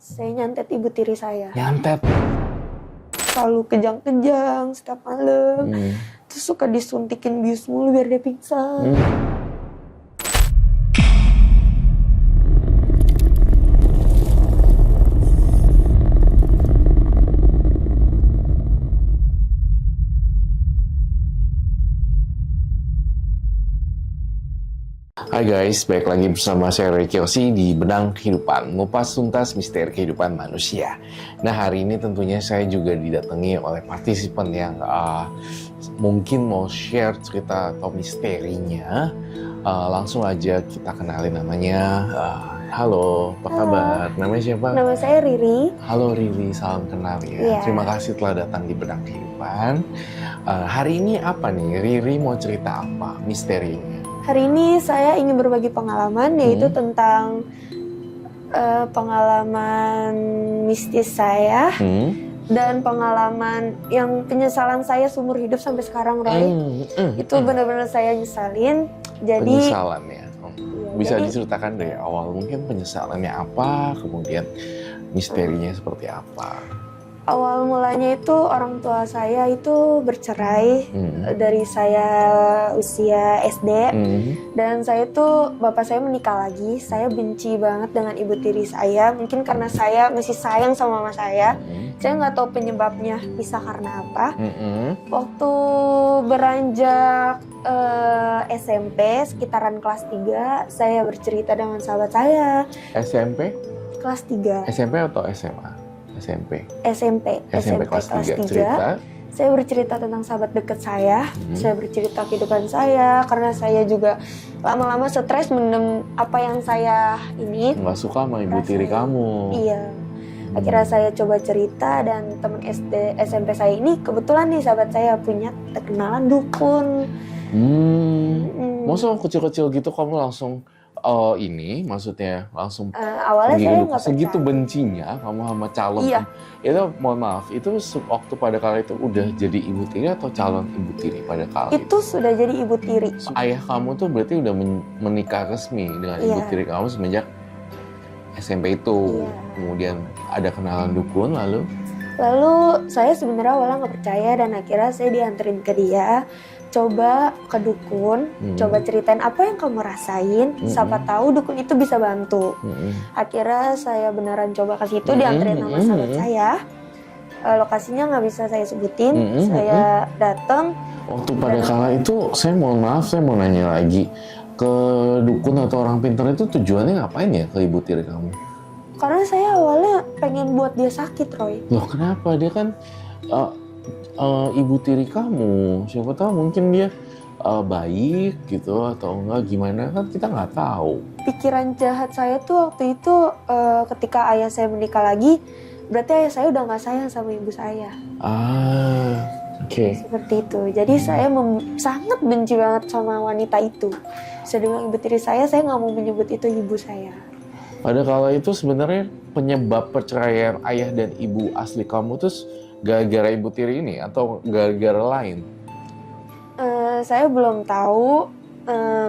Saya nyantet ibu tiri saya. Nyantet? Selalu kejang-kejang setiap malam. Terus suka disuntikin bius mulu biar dia pingsan. Hai guys, balik lagi bersama saya Ray Kiosi di Benang Kehidupan, ngupas tuntas misteri kehidupan manusia. Nah, hari ini tentunya saya juga didatangi oleh partisipan yang mungkin mau share cerita atau misterinya. Langsung aja kita kenalin namanya. Halo, apa kabar? Namanya siapa? Nama saya Riri. Halo Riri, salam kenal ya. Terima kasih telah datang di Benang Kehidupan. Hari ini apa nih? Riri mau cerita apa misterinya? Hari ini saya ingin berbagi pengalaman, yaitu tentang pengalaman mistis saya dan pengalaman yang penyesalan saya seumur hidup sampai sekarang, Roy. Itu benar-benar saya nyesalin. Jadi penyesalan ya. Bisa diceritakan dari awal mungkin penyesalannya apa, kemudian misterinya seperti apa? Awal mulanya itu orang tua saya itu bercerai dari saya usia SD. Dan saya tuh, bapak saya menikah lagi. Saya benci banget dengan ibu tiri saya. Mungkin karena saya masih sayang sama mama saya. Saya nggak tahu penyebabnya pisah karena apa. Waktu beranjak SMP, sekitaran kelas 3, saya bercerita dengan sahabat saya. SMP? Kelas 3. SMP atau SMA? SMP kelas 3. Saya bercerita tentang sahabat dekat saya. Saya bercerita kehidupan saya karena saya juga lama-lama stres mendem apa yang saya ini nggak suka sama ibu tiri kamu. Iya. Akhirnya saya coba cerita dan teman SMP saya ini kebetulan nih sahabat saya punya kenalan dukun. Maksudnya kecil-kecil gitu kamu langsung ini maksudnya langsung awalnya saya nggak segitu percaya. Bencinya kamu sama calon. Iya. Itu mohon maaf, itu waktu pada kala itu udah jadi ibu tiri atau calon ibu tiri pada kala Itu sudah jadi ibu tiri. Ayah kamu tuh berarti udah menikah resmi dengan ibu tiri kamu semenjak SMP itu. Kemudian ada kenalan dukun lalu saya sebenarnya awalnya nggak percaya dan akhirnya saya dianterin ke dia. Coba ke dukun, coba ceritain apa yang kamu rasain, siapa tahu dukun itu bisa bantu. Akhirnya saya beneran coba ke situ, dianterin sama sahabat saya. Lokasinya nggak bisa saya sebutin, saya datang. Waktu pada kala itu, saya mohon maaf, saya mau nanya lagi, ke dukun atau orang pintar itu tujuannya ngapain ya ke ibu tiri kamu? Karena saya awalnya pengen buat dia sakit, Roy. Loh kenapa? Dia kan ibu tiri kamu, siapa tahu mungkin dia baik gitu atau enggak gimana, kan kita nggak tahu. Pikiran jahat saya tuh waktu itu ketika ayah saya menikah lagi, berarti ayah saya udah nggak sayang sama ibu saya. Oke. Seperti itu. Jadi saya sangat benci banget sama wanita itu. Saya bilang ibu tiri saya nggak mau menyebut itu ibu saya. Pada kala itu sebenarnya penyebab perceraian ayah dan ibu asli kamu tuh gara-gara ibu tiri ini atau gara-gara lain? Saya belum tahu.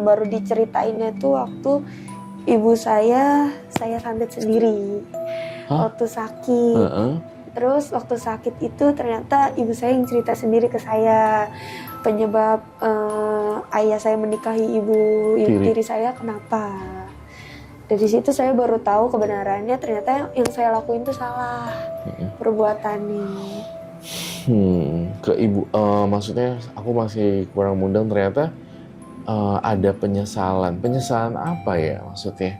Baru diceritainnya tuh waktu ibu saya santet sendiri. Waktu sakit. Terus waktu sakit itu ternyata ibu saya yang cerita sendiri ke saya penyebab ayah saya menikahi ibu tiri saya kenapa. Dari situ saya baru tahu kebenarannya, ternyata yang saya lakuin itu salah perbuatannya. Ke ibu, maksudnya aku masih kurang mudeng, ternyata ada penyesalan. Penyesalan apa ya maksudnya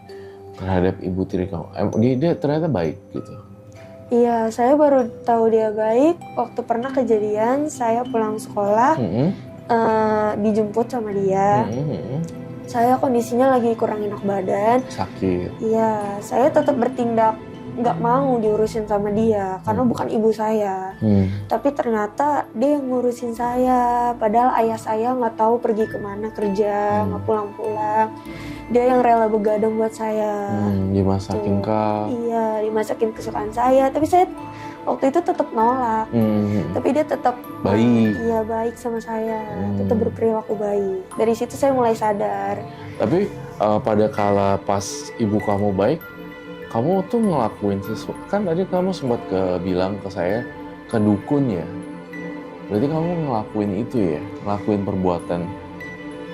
terhadap ibu tiri kamu? Dia ternyata baik gitu. Iya, saya baru tahu dia baik waktu pernah kejadian saya pulang sekolah, dijemput sama dia. Saya kondisinya lagi kurang enak badan. Sakit. Iya, saya tetap bertindak nggak mau diurusin sama dia karena bukan ibu saya. Tapi ternyata dia yang ngurusin saya. Padahal ayah saya nggak tahu pergi kemana kerja, nggak pulang-pulang. Dia yang rela begadang buat saya. Dimasakin kah? Iya, dimasakin kesukaan saya. Tapi saya waktu itu tetap nolak. Tapi dia tetap baik. Iya, baik sama saya. Tetap berperilaku baik. Dari situ saya mulai sadar. Tapi pada kala pas ibu kamu baik, kamu tuh ngelakuin sesuatu. Kan tadi kamu sempat bilang ke saya ke dukun ya. Berarti kamu ngelakuin itu ya, ngelakuin perbuatan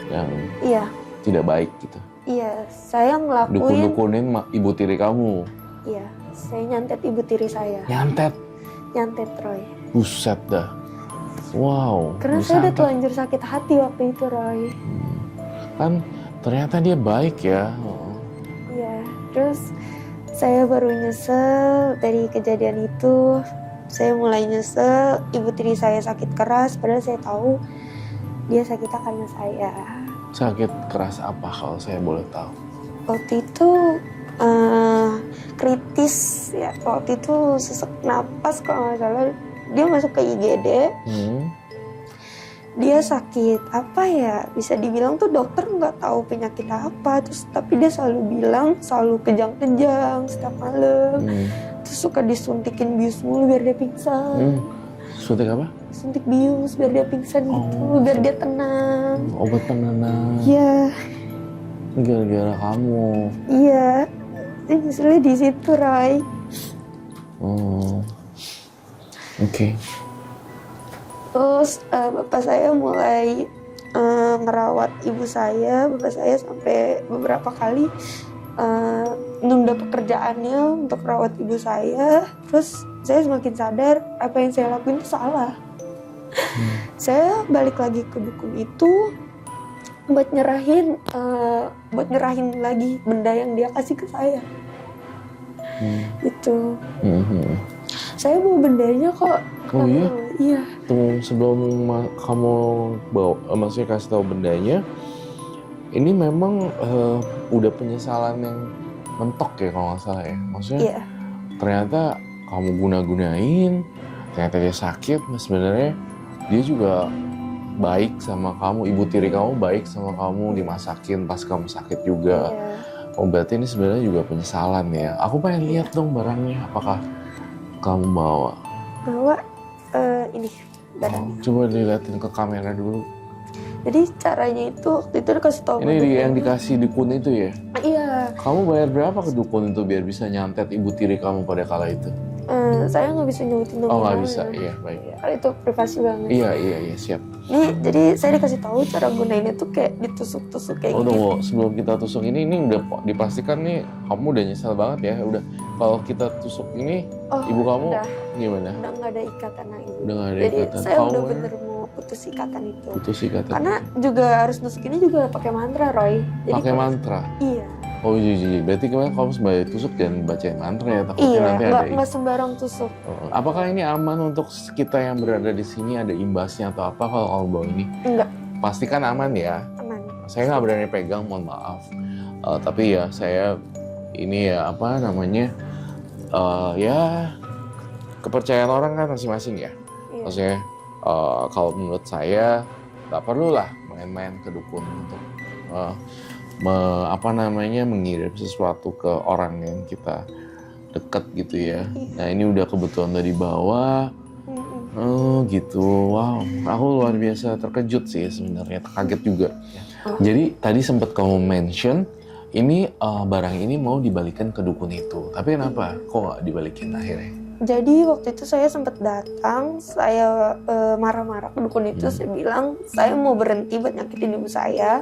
yang Iya. tidak baik gitu. Iya, saya ngelakuin. Dukun-dukunin ibu tiri kamu. Iya, saya nyantet ibu tiri saya. Nyantet. Nyantet, Roy. Buset dah. Wow. Karena saya udah telanjur sakit hati waktu itu, Roy. Kan ternyata dia baik ya. Iya, terus saya baru nyesel dari kejadian itu. Saya mulai nyesel, ibu tiri saya sakit keras, padahal saya tahu dia sakitnya karena saya. Sakit keras apa kalau saya boleh tahu? Waktu itu kritis ya, waktu itu sesak napas kalau nggak salah. Dia masuk ke IGD. Dia sakit apa ya, bisa dibilang tuh dokter nggak tahu penyakit apa, terus tapi dia selalu bilang selalu kejang-kejang setiap malam. Terus suka disuntikin bius mulu biar dia pingsan. Suntik apa? Suntik bius biar dia pingsan gitu, biar dia tenang. Obat penenang. Iya. Gara-gara kamu. Iya. Ini nyeselnya di situ, Roy. Oke. Terus bapak saya mulai ngerawat ibu saya. Bapak saya sampai beberapa kali nunda pekerjaannya untuk rawat ibu saya. Terus saya semakin sadar apa yang saya lakuin itu salah. Saya balik lagi ke dukun itu buat nyerahin lagi benda yang dia kasih ke saya. Itu. Saya mau bendanya kok. Oh iya? Iya. Tuh, sebelum kamu bawa, maksudnya kasih tahu bendanya, ini memang udah penyesalan yang mentok ya kalau nggak salah ya. Maksudnya ternyata kamu guna-gunain, ternyata dia sakit, nah sebenarnya dia juga baik sama kamu, ibu tiri kamu baik sama kamu, dimasakin pas kamu sakit juga. Oh berarti ini sebenarnya juga penyesalan ya. Aku pengen lihat dong barangnya, apakah kamu bawa? Bawa ini barangnya. Coba dilihatin ke kamera dulu. Jadi caranya itu waktu itu dikasih tahu. Ini yang dikasih dukun itu ya? Iya. Kamu bayar berapa ke dukun itu biar bisa nyantet ibu tiri kamu pada kala itu? Saya nggak bisa nyebutin nominalnya. Oh nggak bisa, iya baik. Karena itu privasi banget. Iya siap. Nih, jadi saya dikasih tahu cara gunainnya tuh kayak ditusuk-tusuk kayak gitu. Tunggu, sebelum kita tusuk ini udah dipastikan nih kamu udah nyesel banget ya. Udah kalau kita tusuk ini, ibu kamu gimana? Udah nggak ada ikatan lagi. Udah nggak ada jadi ikatan. Saya udah bener mau putus ikatan itu. Putus ikatan. Karena juga harus nusuk ini juga pakai mantra, Roy. Pakai mantra? Iya. Oh iya, berarti kemarin kamu sebagai tusuk dan bacain mantra ya, takutnya nanti ada. Iya, nggak sembarang tusuk. Apakah ini aman untuk kita yang berada di sini, ada imbasnya atau apa kalau kamu bawa ini? Enggak. Pastikan aman ya? Aman. Saya nggak berani pegang, mohon maaf. Tapi ya saya ini ya apa namanya, ya kepercayaan orang kan masing-masing ya. Iya. Maksudnya kalau menurut saya nggak perlu lah main-main ke dukun untuk mengirim sesuatu ke orang yang kita dekat gitu ya. Nah ini udah kebetulan udah dibawa. Oh gitu, wow. Aku luar biasa terkejut sih sebenarnya, kaget juga. Jadi tadi sempat kamu mention ini barang ini mau dibalikan ke dukun itu. Tapi kenapa? Kok nggak dibalikin akhirnya? Jadi waktu itu saya sempat datang, saya marah-marah ke dukun itu. Saya bilang saya mau berhenti buat nyakitin ibu saya.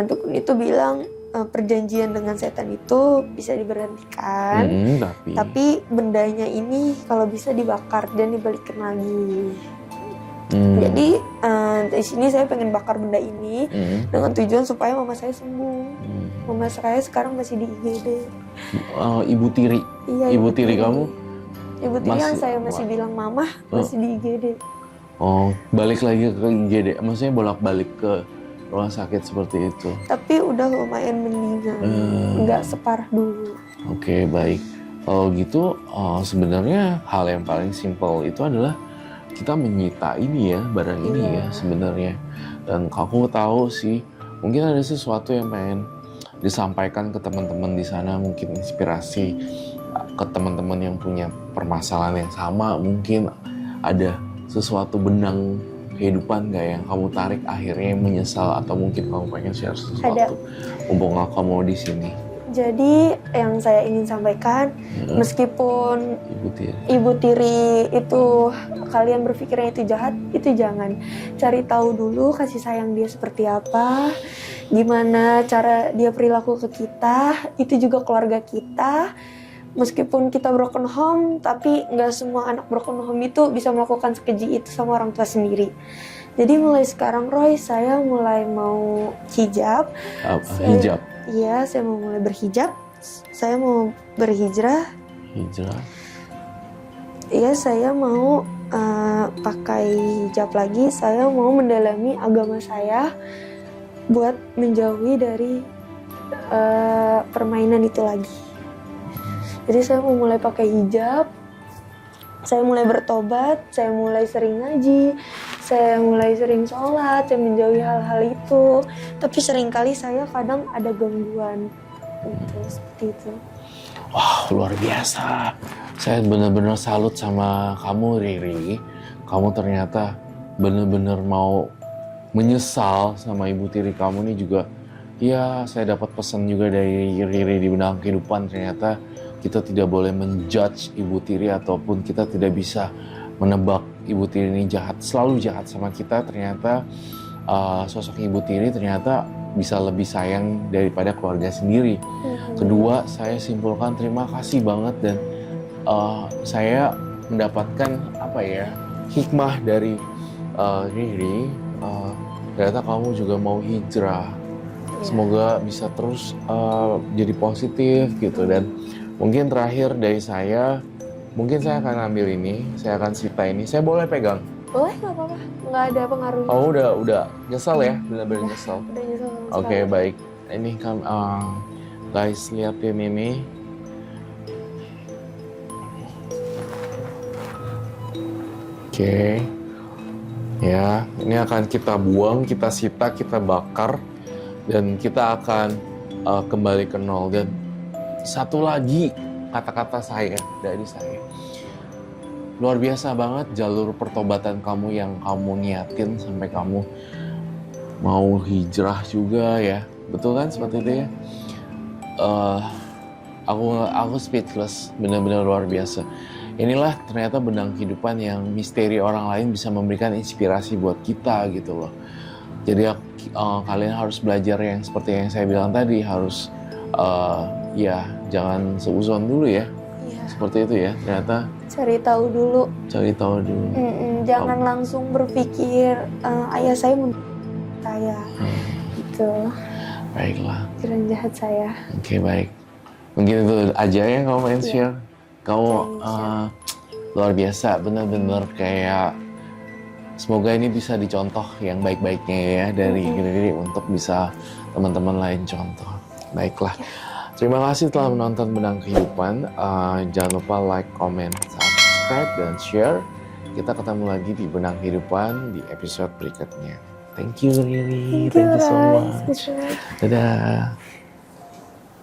Dukun itu bilang perjanjian dengan setan itu bisa diberhentikan, tapi bendanya ini kalau bisa dibakar dan dibalikin lagi. Jadi di sini saya pengen bakar benda ini dengan tujuan supaya mama saya sembuh. Mama saya sekarang masih di IGD. Ibu tiri? Iya, ibu tiri kamu? Ibu tiri yang saya masih bilang mama masih di IGD. Oh, balik lagi ke IGD, maksudnya bolak-balik ke rumah sakit seperti itu. Tapi udah lumayan mendingan, nggak separah dulu. Oke, baik. Kalau gitu sebenarnya hal yang paling simpel itu adalah kita menyita ini ya, barang ini ya sebenarnya. Dan aku tahu sih, mungkin ada sesuatu yang pengen disampaikan ke teman-teman di sana, mungkin inspirasi ke teman-teman yang punya permasalahan yang sama, mungkin ada sesuatu benang kehidupan gak yang kamu tarik akhirnya menyesal atau mungkin kamu pengen share sesuatu. Mumpung kamu di sini. Jadi yang saya ingin sampaikan, meskipun Ibu Tiri itu kalian berpikirnya itu jahat, itu jangan. Cari tahu dulu kasih sayang dia seperti apa, gimana cara dia perilaku ke kita, itu juga keluarga kita. Meskipun kita broken home, tapi nggak semua anak broken home itu bisa melakukan sekeji itu sama orang tua sendiri. Jadi mulai sekarang Roy, saya mulai mau hijab. Hijab? Iya, saya mau mulai berhijab. Saya mau berhijrah. Hijrah? Iya, saya mau pakai hijab lagi. Saya mau mendalami agama saya buat menjauhi dari permainan itu lagi. Jadi saya mau mulai pakai hijab. Saya mulai bertobat. Saya mulai sering ngaji. Saya mulai sering sholat, saya menjauhi hal-hal itu. Tapi seringkali saya kadang ada gangguan. Gitu, seperti itu. Wah, luar biasa. Saya benar-benar salut sama kamu, Riri. Kamu ternyata benar-benar mau menyesal sama ibu tiri kamu ini juga. Ya, saya dapat pesan juga dari Riri di Benang Kehidupan. Ternyata kita tidak boleh menjudge ibu tiri ataupun kita tidak bisa menebak ibu tiri ini jahat, selalu jahat sama kita. Ternyata sosok ibu tiri ternyata bisa lebih sayang daripada keluarga sendiri. Kedua, saya simpulkan terima kasih banget dan saya mendapatkan hikmah dari Riri. Ternyata kamu juga mau hijrah. Semoga bisa terus jadi positif gitu. Dan mungkin terakhir dari saya, mungkin saya akan ambil ini, saya akan sita ini. Saya boleh pegang? Boleh, nggak apa-apa. Nggak ada pengaruhnya. Oh, udah nyesel ya? Benar-benar nyesel. Udah nyesel. Oke, baik. Ini kan guys, liatin ini. Oke. Ya, ini akan kita buang, kita sita, kita bakar. Dan kita akan kembali ke nol. Dan satu lagi kata-kata saya dari saya. Luar biasa banget jalur pertobatan kamu yang kamu niatin sampai kamu mau hijrah juga ya. Betul kan seperti itu ya? Aku speechless, benar-benar luar biasa. Inilah ternyata benang kehidupan yang misteri orang lain bisa memberikan inspirasi buat kita gitu loh. Jadi kalian harus belajar yang seperti yang saya bilang tadi, harus ya jangan seuzon dulu ya. Iya. Seperti itu ya, ternyata. Cari tahu dulu. Jangan langsung berpikir ayah saya saya gitu. Baiklah. Pikiran jahat saya. Oke, baik. Mungkin itu aja ya kamu main share. Kamu luar biasa, benar-benar kayak semoga ini bisa dicontoh yang baik-baiknya ya dari Riri untuk bisa teman-teman lain contoh. Baiklah. Terima kasih telah menonton Benang Kehidupan. Jangan lupa like, comment, subscribe, dan share. Kita ketemu lagi di Benang Kehidupan di episode berikutnya. Thank you, Riri. Thank you so much. Dadah.